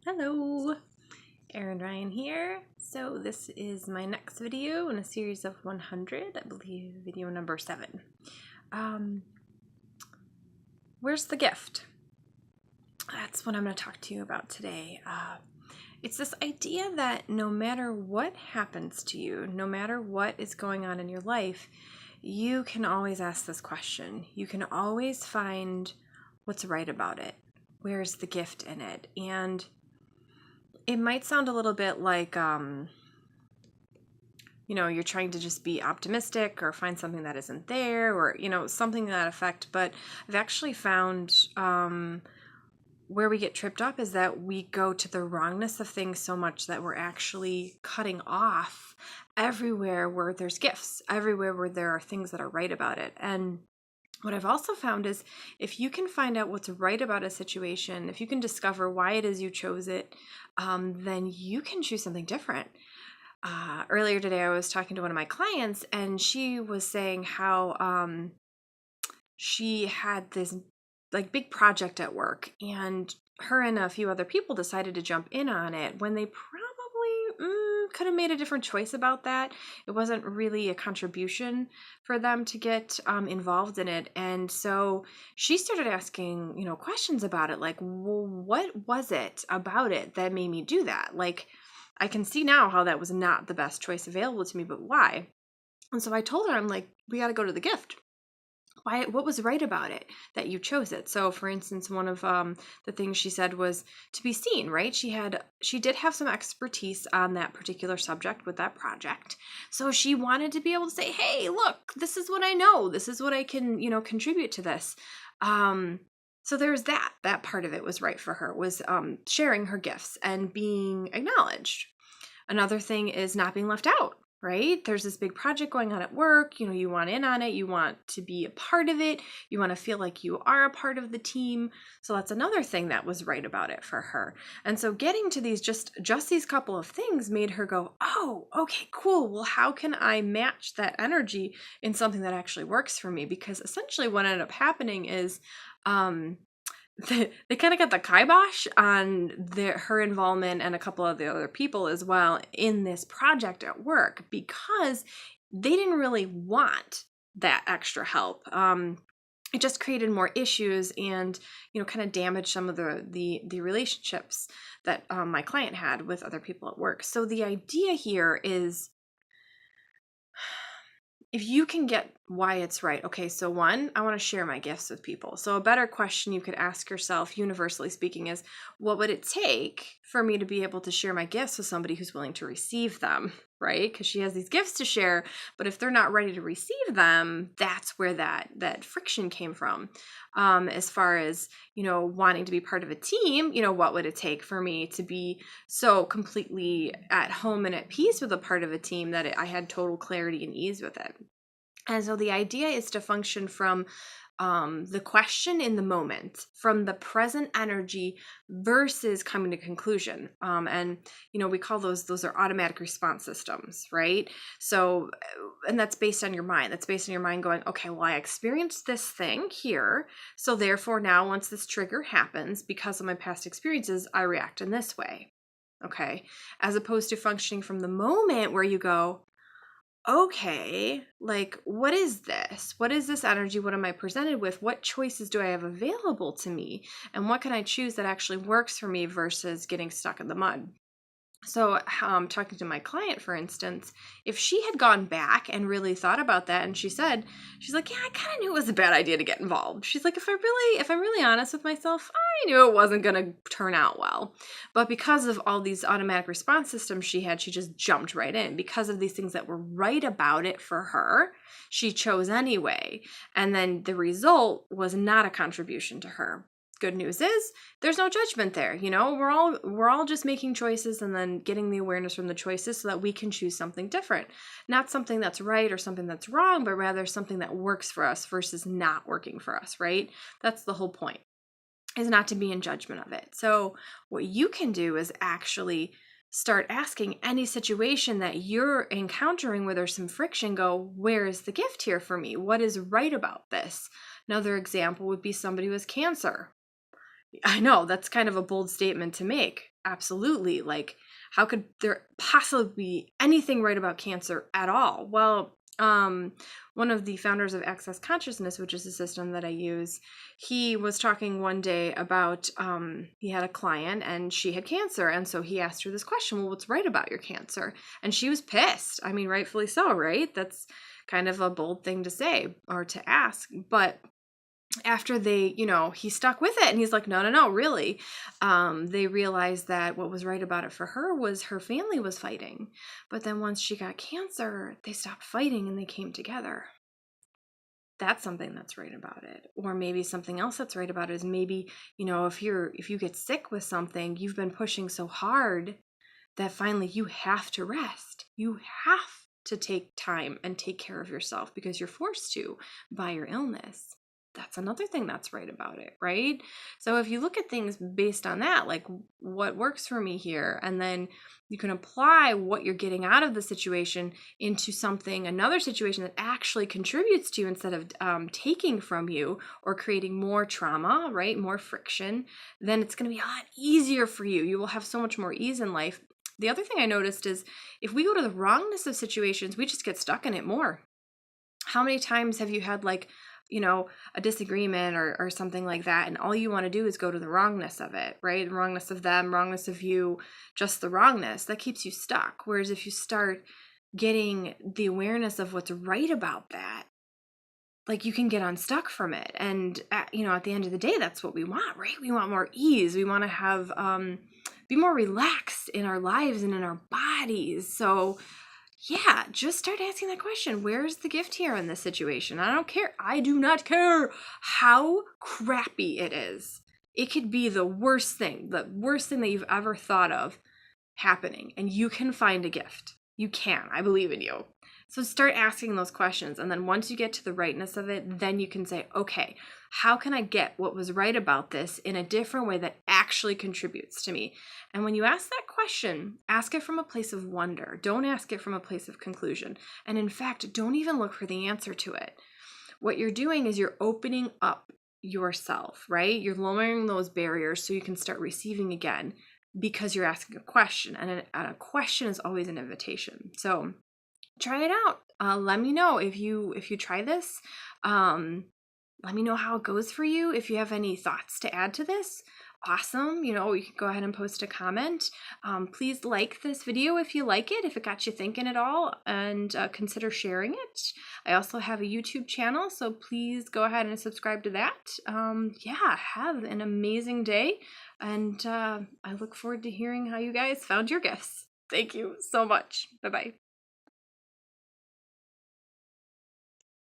Hello, Erin Ryan here. So this is my next video in a series of 100, I believe video number 7. Where's the gift? That's what I'm going to talk to you about today. It's this idea that no matter what happens to you, no matter what is going on in your life, you can always ask this question. You can always find what's right about it. Where's the gift in it? And it might sound a little bit like, you're trying to just be optimistic or find something that isn't there or, something to that effect. But I've actually found where we get tripped up is that we go to the wrongness of things so much that we're actually cutting off everywhere where there's gifts, everywhere where there are things that are right about it. And what I've also found is if you can find out what's right about a situation, if you can discover why it is you chose it, then you can choose something different. Earlier today, I was talking to one of my clients, and she was saying how she had this big project at work, and her and a few other people decided to jump in on it when they probably could have made a different choice about that. It wasn't really a contribution for them to get involved in it. And so she started asking, questions about it, like, well, what was it about it that made me do that? Like, I can see now how that was not the best choice available to me, but why? And so I told her, I'm like, we got to go to the gift. Why? What was right about it that you chose it? So, for instance, one of the things she said was to be seen, right? She did have some expertise on that particular subject with that project. So she wanted to be able to say, hey, look, this is what I know. This is what I can, contribute to this. So there's that part of it was right for her, was sharing her gifts and being acknowledged. Another thing is not being left out, right? There's this big project going on at work. You want in on it. You want to be a part of it. You want to feel like you are a part of the team. So that's another thing that was right about it for her. And so getting to these, just these couple of things made her go, oh, okay, cool. Well, how can I match that energy in something that actually works for me? Because essentially what ended up happening is, they kind of got the kibosh on her involvement and a couple of the other people as well in this project at work because they didn't really want that extra help. It just created more issues and kind of damaged some of the relationships that my client had with other people at work. So the idea here is, if you can get why it's right. Okay, so one, I want to share my gifts with people. So a better question you could ask yourself, universally speaking, is what would it take for me to be able to share my gifts with somebody who's willing to receive them, right? Because she has these gifts to share, but if they're not ready to receive them, that's where that friction came from. As far as, wanting to be part of a team, what would it take for me to be so completely at home and at peace with a part of a team that I had total clarity and ease with it. And so the idea is to function from the question in the moment, from the present energy versus coming to conclusion. And we call those are automatic response systems, right? So, and that's based on your mind. That's based on your mind going, okay, well, I experienced this thing here. So therefore now once this trigger happens, because of my past experiences, I react in this way. Okay. As opposed to functioning from the moment where you go, okay, like, what is this? What is this energy? What am I presented with? What choices do I have available to me? And what can I choose that actually works for me versus getting stuck in the mud? So talking to my client, for instance, if she had gone back and really thought about that, and she's like, yeah, I kind of knew it was a bad idea to get involved. She's like, if I'm really honest with myself, I knew it wasn't going to turn out well. But because of all these automatic response systems she just jumped right in. Because of these things that were right about it for her, she chose anyway. And then the result was not a contribution to her. Good news is there's no judgment there. We're all just making choices and then getting the awareness from the choices so that we can choose something different. Not something that's right or something that's wrong, but rather something that works for us versus not working for us, right? That's the whole point, is not to be in judgment of it. So what you can do is actually start asking any situation that you're encountering where there's some friction, go, where is the gift here for me? What is right about this? Another example would be somebody with cancer. I know that's kind of a bold statement to make. Absolutely. Like, how could there possibly be anything right about cancer at all? Well, one of the founders of Access Consciousness, which is a system that I use, he was talking one day about he had a client and she had cancer. And so he asked her this question, well, what's right about your cancer? And she was pissed. I mean, rightfully so, right? That's kind of a bold thing to say or to ask. But after they, he stuck with it and he's like, no, no, no, really. They realized that what was right about it for her was her family was fighting. But then once she got cancer, they stopped fighting and they came together. That's something that's right about it. Or maybe something else that's right about it is maybe, if you get sick with something, you've been pushing so hard that finally you have to rest. You have to take time and take care of yourself because you're forced to by your illness. That's another thing that's right about it, right? So if you look at things based on that, like what works for me here, and then you can apply what you're getting out of the situation into another situation that actually contributes to you instead of taking from you or creating more trauma, right? More friction, then it's going to be a lot easier for you. You will have so much more ease in life. The other thing I noticed is if we go to the wrongness of situations, we just get stuck in it more. How many times have you had a disagreement or something like that, and all you want to do is go to the wrongness of it, right? The wrongness of them, wrongness of you, just the wrongness. That keeps you stuck. Whereas if you start getting the awareness of what's right about that, like you can get unstuck from it. And at the end of the day, that's what we want, right? We want more ease. We want to have be more relaxed in our lives and in our bodies. So yeah, just start asking that question. Where's the gift here in this situation? I don't care. I do not care how crappy it is. It could be the worst thing that you've ever thought of happening, and you can find a gift. You can. I believe in you. So start asking those questions. And then once you get to the rightness of it, then you can say, okay, how can I get what was right about this in a different way that actually contributes to me? And when you ask that question, ask it from a place of wonder. Don't ask it from a place of conclusion. And in fact, don't even look for the answer to it. What you're doing is you're opening up yourself, right? You're lowering those barriers so you can start receiving again because you're asking a question. And a question is always an invitation. So try it out. Let me know if you try this. Let me know how it goes for you. If you have any thoughts to add to this, awesome. You can go ahead and post a comment. Please like this video if you like it, if it got you thinking at all, and consider sharing it. I also have a YouTube channel, so please go ahead and subscribe to that. Have an amazing day, and I look forward to hearing how you guys found your gifts. Thank you so much. Bye-bye.